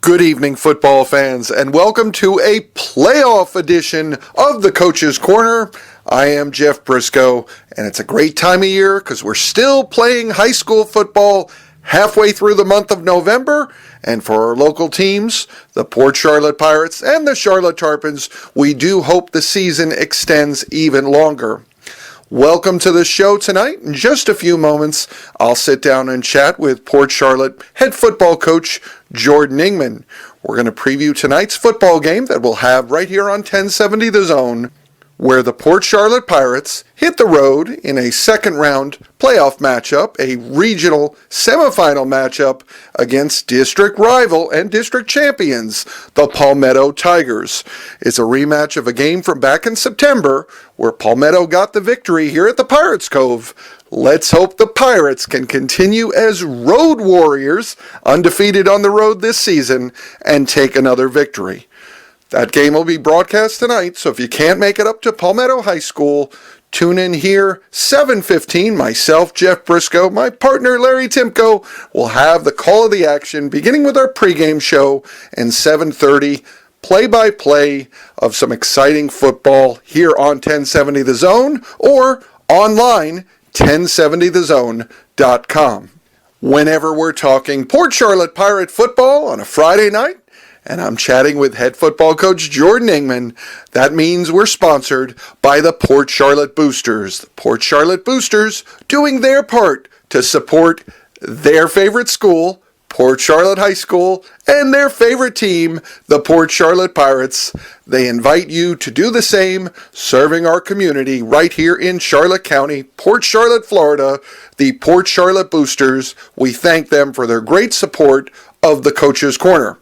Good evening, football fans, and welcome to a playoff edition of the Coach's Corner. I am Jeff Briscoe, and it's a great time of year because we're still playing high school football halfway through the month of November. And for our local teams, the Port Charlotte Pirates and the Charlotte Tarpons, we do hope the season extends even longer. Welcome to the show tonight. In just a few moments, I'll sit down and chat with Port Charlotte head football coach Jordan Ingman. We're going to preview tonight's football game that we'll have right here on 1070 The Zone, where the Port Charlotte Pirates hit the road in a second-round playoff matchup, a regional semifinal matchup against district rival and district champions, the Palmetto Tigers. It's a rematch of a game from back in September where Palmetto got the victory here at the Pirates Cove. Let's hope the Pirates can continue as road warriors, undefeated on the road this season, and take another victory. That game will be broadcast tonight, so if you can't make it up to Palmetto High School, tune in here, 7:15. Myself, Jeff Briscoe, my partner, Larry Timko, will have the call of the action, beginning with our pregame show, and 7:30, play-by-play of some exciting football here on 1070 The Zone, or online, 1070thezone.com. Whenever we're talking Port Charlotte Pirate football on a Friday night, and I'm chatting with head football coach Jordan Ingman, that means we're sponsored by the Port Charlotte Boosters. The Port Charlotte Boosters doing their part to support their favorite school, Port Charlotte High School, and their favorite team, the Port Charlotte Pirates. They invite you to do the same, serving our community right here in Charlotte County, Port Charlotte, Florida, the Port Charlotte Boosters. We thank them for their great support of the Coach's Corner.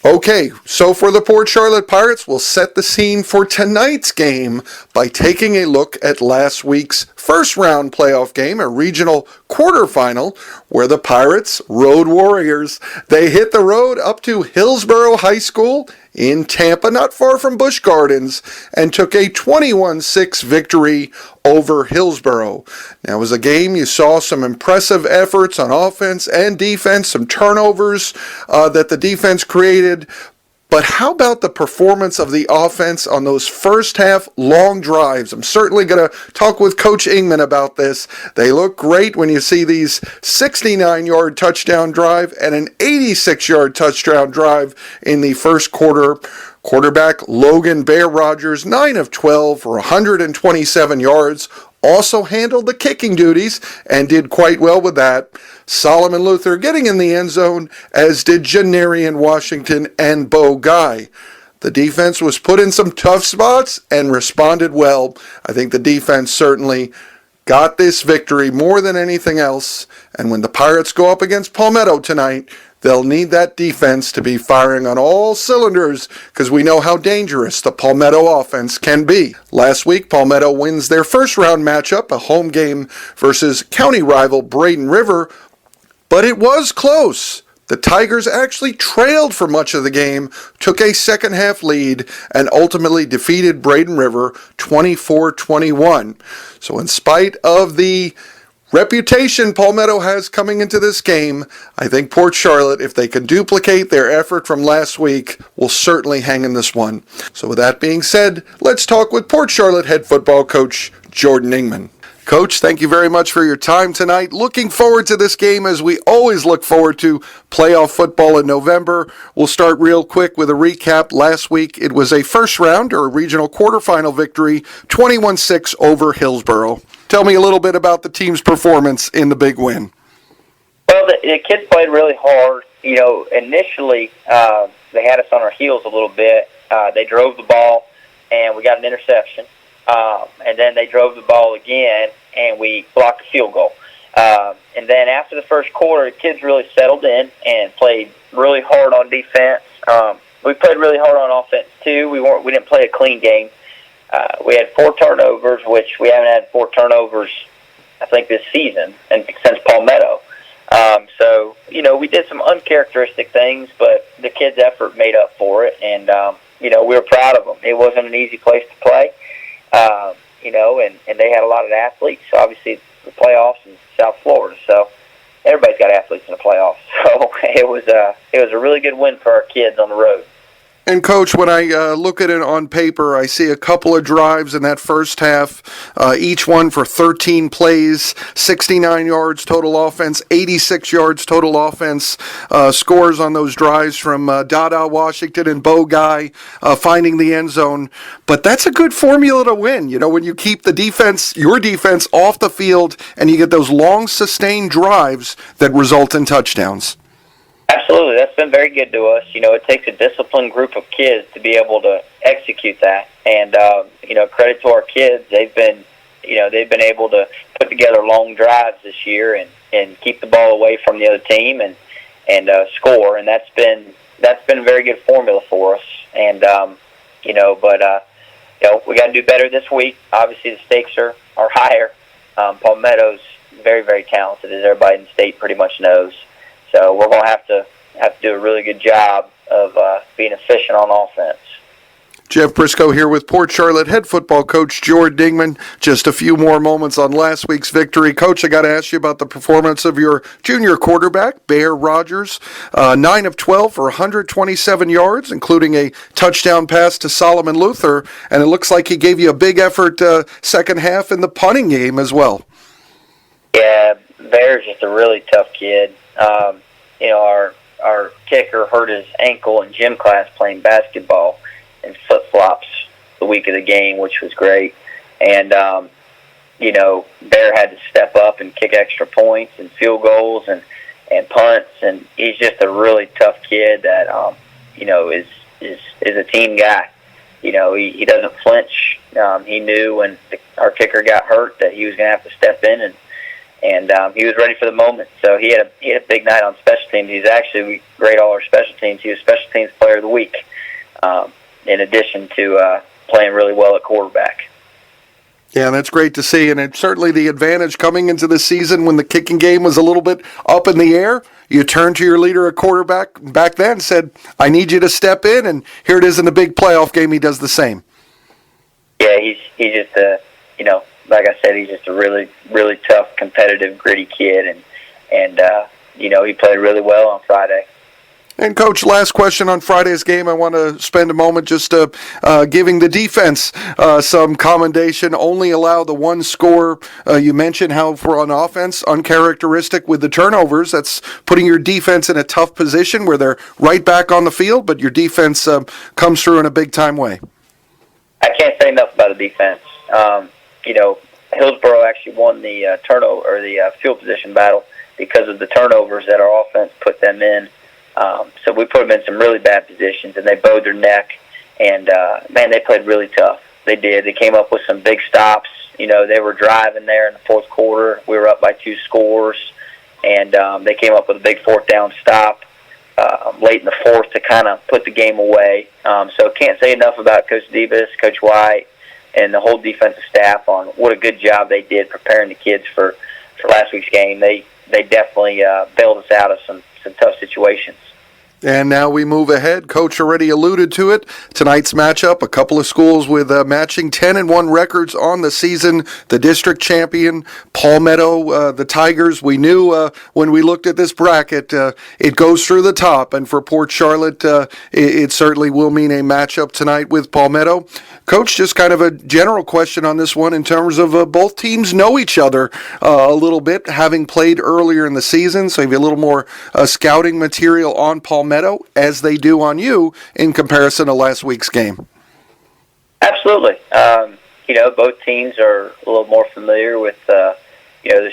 Okay, so for the Port Charlotte Pirates, we'll set the scene for tonight's game by taking a look at last week's first-round playoff game, a regional quarterfinal, where the Pirates, road warriors, they hit the road up to Hillsborough High School in Tampa, not far from Busch Gardens, and took a 21-6 victory over Hillsborough. Now, it was a game you saw some impressive efforts on offense and defense, some turnovers that the defense created. But how about the performance of the offense on those first half long drives? I'm certainly going to talk with Coach Ingman about this. They look great when you see these 69-yard touchdown drive and an 86-yard touchdown drive in the first quarter. Quarterback Logan Bear Rogers, 9 of 12 for 127 yards, also handled the kicking duties and did quite well with that. Solomon Luther getting in the end zone, as did Janarian Washington and Bo Guy. The defense was put in some tough spots and responded well. I think the defense certainly got this victory more than anything else. And when the Pirates go up against Palmetto tonight, they'll need that defense to be firing on all cylinders because we know how dangerous the Palmetto offense can be. Last week, Palmetto wins their first-round matchup, a home game versus county rival Braden River, but it was close. The Tigers actually trailed for much of the game, took a second-half lead, and ultimately defeated Braden River 24-21. So in spite of the reputation Palmetto has coming into this game, I think Port Charlotte, if they can duplicate their effort from last week, will certainly hang in this one. So with that being said, let's talk with Port Charlotte head football coach Jordan Ingman. Coach, thank you very much for your time tonight. Looking forward to this game as we always look forward to playoff football in November. We'll start real quick with a recap. Last week, it was a first round or a regional quarterfinal victory, 21-6 over Hillsborough. Tell me a little bit about the team's performance in the big win. Well, the kids played really hard. You know, initially, they had us on our heels a little bit. They drove the ball, and we got an interception. And then they drove the ball again, and we blocked a field goal. And then after the first quarter, the kids really settled in and played really hard on defense. We played really hard on offense, too. We didn't play a clean game. We had 4 turnovers, which we haven't had 4 turnovers, I think, this season and since Palmetto. So, you know, we did some uncharacteristic things, but the kids' effort made up for it, and, you know, we were proud of them. It wasn't an easy place to play, you know, and they had a lot of athletes, obviously the playoffs in South Florida. So everybody's got athletes in the playoffs. So it was a really good win for our kids on the road. And, Coach, when I look at it on paper, I see a couple of drives in that first half, each one for 13 plays, 69 yards total offense, 86 yards total offense, scores on those drives from Dada Washington and Bo Guy finding the end zone. But that's a good formula to win, when you keep the defense, your defense, off the field and you get those long, sustained drives that result in touchdowns. Absolutely, that's been very good to us. It takes a disciplined group of kids to be able to execute that, and credit to our kids. They've been able to put together long drives this year and keep the ball away from the other team and score, and that's been a very good formula for us. And we got to do better this week. Obviously, the stakes are higher. Palmetto's very, very talented, as everybody in the state pretty much knows. So we're going to have to do a really good job of being efficient on offense. Jeff Briscoe here with Port Charlotte head football coach Jordan Ingman. Just a few more moments on last week's victory. Coach, I got to ask you about the performance of your junior quarterback, Bear Rogers. 9 of 12 for 127 yards, including a touchdown pass to Solomon Luther. And it looks like he gave you a big effort second half in the punting game as well. Yeah, Bear's just a really tough kid. Our kicker hurt his ankle in gym class playing basketball in flip-flops the week of the game, which was great. And, Bear had to step up and kick extra points and field goals and punts. And he's just a really tough kid that, is a team guy. He doesn't flinch. He knew when our kicker got hurt that he was going to have to step in and he was ready for the moment. So he had a big night on special teams. He's actually great all our special teams. He was Special Teams Player of the Week, in addition to playing really well at quarterback. Yeah, that's great to see, and it's certainly the advantage coming into the season when the kicking game was a little bit up in the air. You turned to your leader at quarterback back then and said, I need you to step in, and here it is in the big playoff game. He does the same. Yeah, he's just like I said, he's just a really, really tough, competitive, gritty kid, and he played really well on Friday. And, Coach, last question on Friday's game. I want to spend a moment just giving the defense some commendation. Only allow the one score. You mentioned how for on offense, uncharacteristic with the turnovers. That's putting your defense in a tough position where they're right back on the field, but your defense comes through in a big-time way. I can't say enough about the defense. Hillsborough actually won the turnover or the field position battle because of the turnovers that our offense put them in. So we put them in some really bad positions, and they bowed their neck. And they played really tough. They did. They came up with some big stops. They were driving there in the fourth quarter. We were up by 2 scores, and they came up with a big fourth down stop late in the fourth to kind of put the game away. So can't say enough about Coach Davis, Coach White, and the whole defensive staff on what a good job they did preparing the kids for last week's game. They definitely bailed us out of some tough situations. And now we move ahead. Coach already alluded to it. Tonight's matchup, a couple of schools with matching 10-1 records on the season. The district champion, Palmetto, the Tigers. We knew when we looked at this bracket, it goes through the top. And for Port Charlotte, it certainly will mean a matchup tonight with Palmetto. Coach, just kind of a general question on this one in terms of both teams know each other a little bit, having played earlier in the season. So you have a little more scouting material on Palmetto as they do on you in comparison to last week's game. Absolutely. Both teams are a little more familiar with the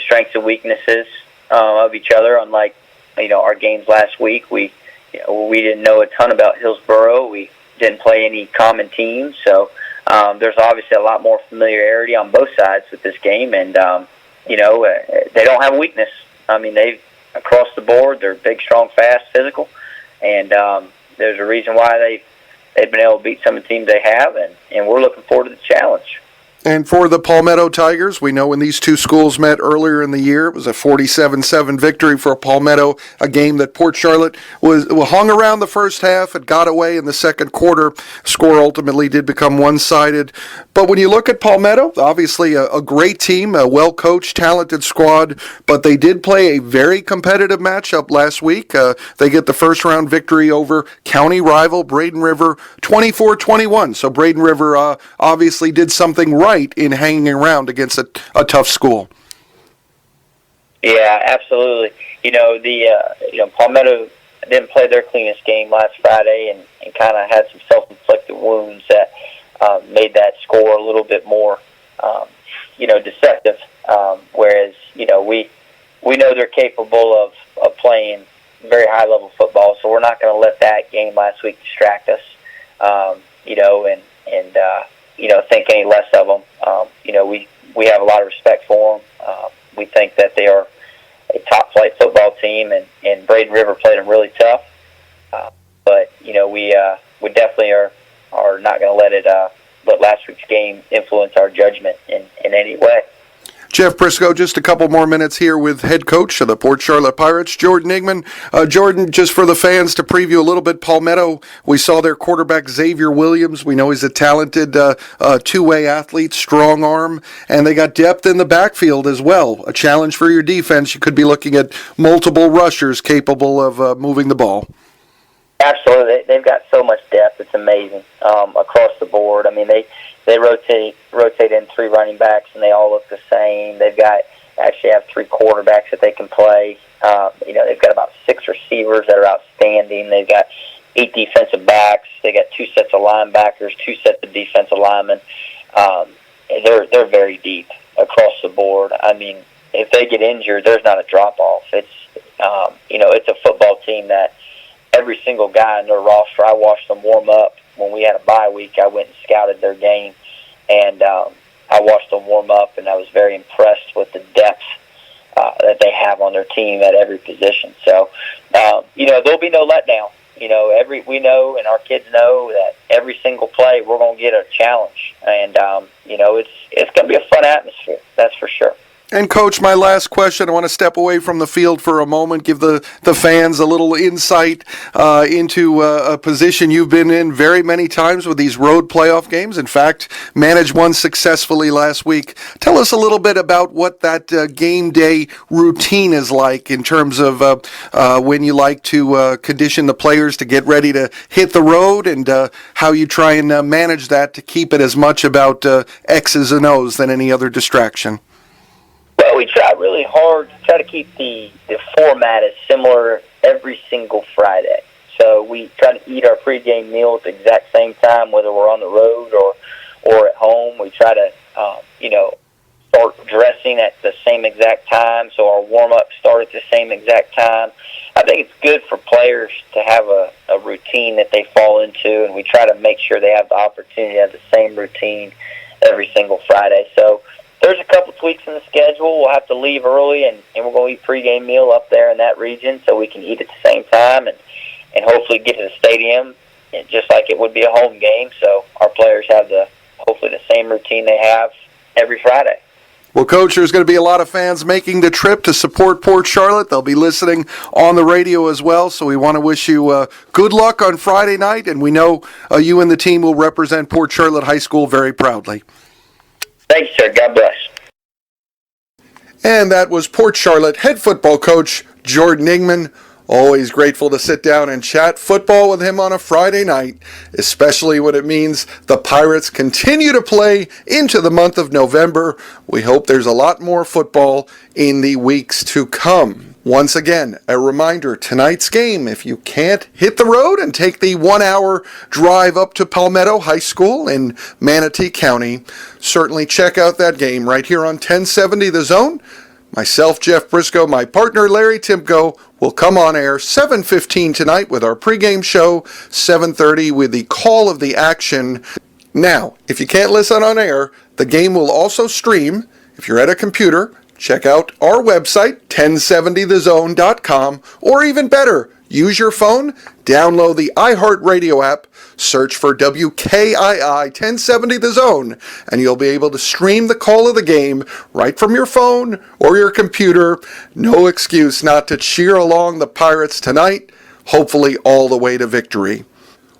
strengths and weaknesses of each other. Unlike our games last week, we didn't know a ton about Hillsborough. We didn't play any common teams, so there's obviously a lot more familiarity on both sides with this game. And they don't have a weakness. I mean, across the board, they're big, strong, fast, physical. And there's a reason why they've been able to beat some of the teams they have, and we're looking forward to the challenge. And for the Palmetto Tigers, we know when these two schools met earlier in the year, it was a 47-7 victory for Palmetto, a game that Port Charlotte was hung around the first half. It got away in the second quarter. Score ultimately did become one-sided. But when you look at Palmetto, obviously a great team, a well-coached, talented squad, but they did play a very competitive matchup last week. They get the first-round victory over county rival Braden River, 24-21. So Braden River obviously did something right in hanging around against a tough school. Yeah, absolutely. Palmetto didn't play their cleanest game last Friday and kind of had some self-inflicted wounds that made that score a little bit more, deceptive. Whereas, we know they're capable of playing very high-level football, so we're not going to let that game last week distract us, think any less of them. We have a lot of respect for them. We think that they are a top-flight football team, and Braden River played them really tough. But we definitely are not going to let last week's game influence our judgment in any way. Jeff Briscoe, just a couple more minutes here with head coach of the Port Charlotte Pirates, Jordan Ingman. Jordan, just for the fans to preview a little bit, Palmetto, we saw their quarterback Xavier Williams. We know he's a talented two-way athlete, strong arm, and they got depth in the backfield as well. A challenge for your defense. You could be looking at multiple rushers capable of moving the ball. Absolutely. They've got so much depth. It's amazing across the board. I mean, they rotate in three running backs, and they all look the same. They've actually have three quarterbacks that they can play. They've got about six receivers that are outstanding. They've got 8 defensive backs. They got 2 sets of linebackers, 2 sets of defensive linemen. They're very deep across the board. I mean, if they get injured, there's not a drop-off. It's a football team that every single guy in their roster, I watched them warm up. When we had a bye week, I went and scouted their game, and I watched them warm up, and I was very impressed with the depth that they have on their team at every position. So, there'll be no letdown. We know, and our kids know that every single play we're going to get a challenge, and it's going to be a fun atmosphere. That's for sure. And, Coach, my last question, I want to step away from the field for a moment, give the fans a little insight into a position you've been in very many times with these road playoff games. In fact, managed one successfully last week. Tell us a little bit about what that game day routine is like in terms of when you like to condition the players to get ready to hit the road, and how you try and manage that to keep it as much about X's and O's than any other distraction. Well, we try really hard to try to keep the format as similar every single Friday. So we try to eat our pregame meal at the exact same time, whether we're on the road or at home. We try to, start dressing at the same exact time, so our warm-ups start at the same exact time. I think it's good for players to have a routine that they fall into, and we try to make sure they have the opportunity to have the same routine every single Friday. So there's a couple tweaks in the schedule. We'll have to leave early, and we're going to eat pregame meal up there in that region so we can eat at the same time and hopefully get to the stadium just like it would be a home game. So our players have hopefully the same routine they have every Friday. Well, Coach, there's going to be a lot of fans making the trip to support Port Charlotte. They'll be listening on the radio as well, so we want to wish you good luck on Friday night, and we know you and the team will represent Port Charlotte High School very proudly. Thanks, sir. God bless. And that was Port Charlotte head football coach Jordan Ingman. Always grateful to sit down and chat football with him on a Friday night, especially when it means the Pirates continue to play into the month of November. We hope there's a lot more football in the weeks to come. Once again, a reminder, tonight's game, if you can't hit the road and take the 1-hour drive up to Palmetto High School in Manatee County, certainly check out that game right here on 1070 The Zone. Myself, Jeff Briscoe, my partner, Larry Timko, will come on air 7:15 tonight with our pregame show, 7:30 with the call of the action. Now, if you can't listen on air, the game will also stream. If you're at a computer, check out our website, 1070thezone.com, or even better, Use your phone, download the iHeartRadio app, search for WKII 1070 The Zone, and you'll be able to stream the call of the game right from your phone or your computer. No excuse not to cheer along the Pirates tonight, hopefully all the way to victory.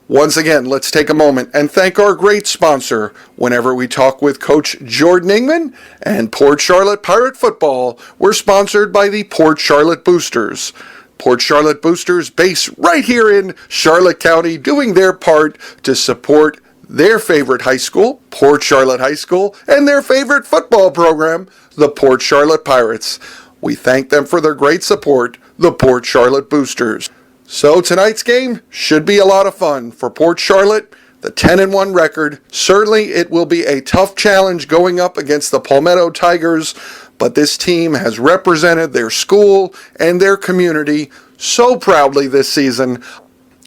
Once again, let's take a moment and thank our great sponsor whenever we talk with Coach Jordan Ingman and Port Charlotte Pirate Football. We're sponsored by the Port Charlotte Boosters. Port Charlotte Boosters base right here in Charlotte County, doing their part to support their favorite high school, Port Charlotte High School, and their favorite football program, the Port Charlotte Pirates. We thank them for their great support, the Port Charlotte Boosters. So tonight's game should be a lot of fun for Port Charlotte. The 10-1 record, certainly it will be a tough challenge going up against the Palmetto Tigers, but this team has represented their school and their community so proudly this season.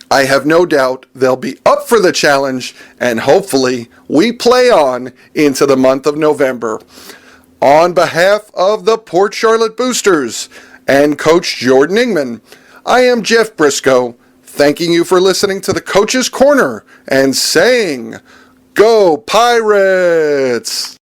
I have no doubt they'll be up for the challenge, and hopefully we play on into the month of November. On behalf of the Port Charlotte Boosters and Coach Jordan Ingman, I am Jeff Briscoe, thanking you for listening to the Coach's Corner and saying, Go Pirates!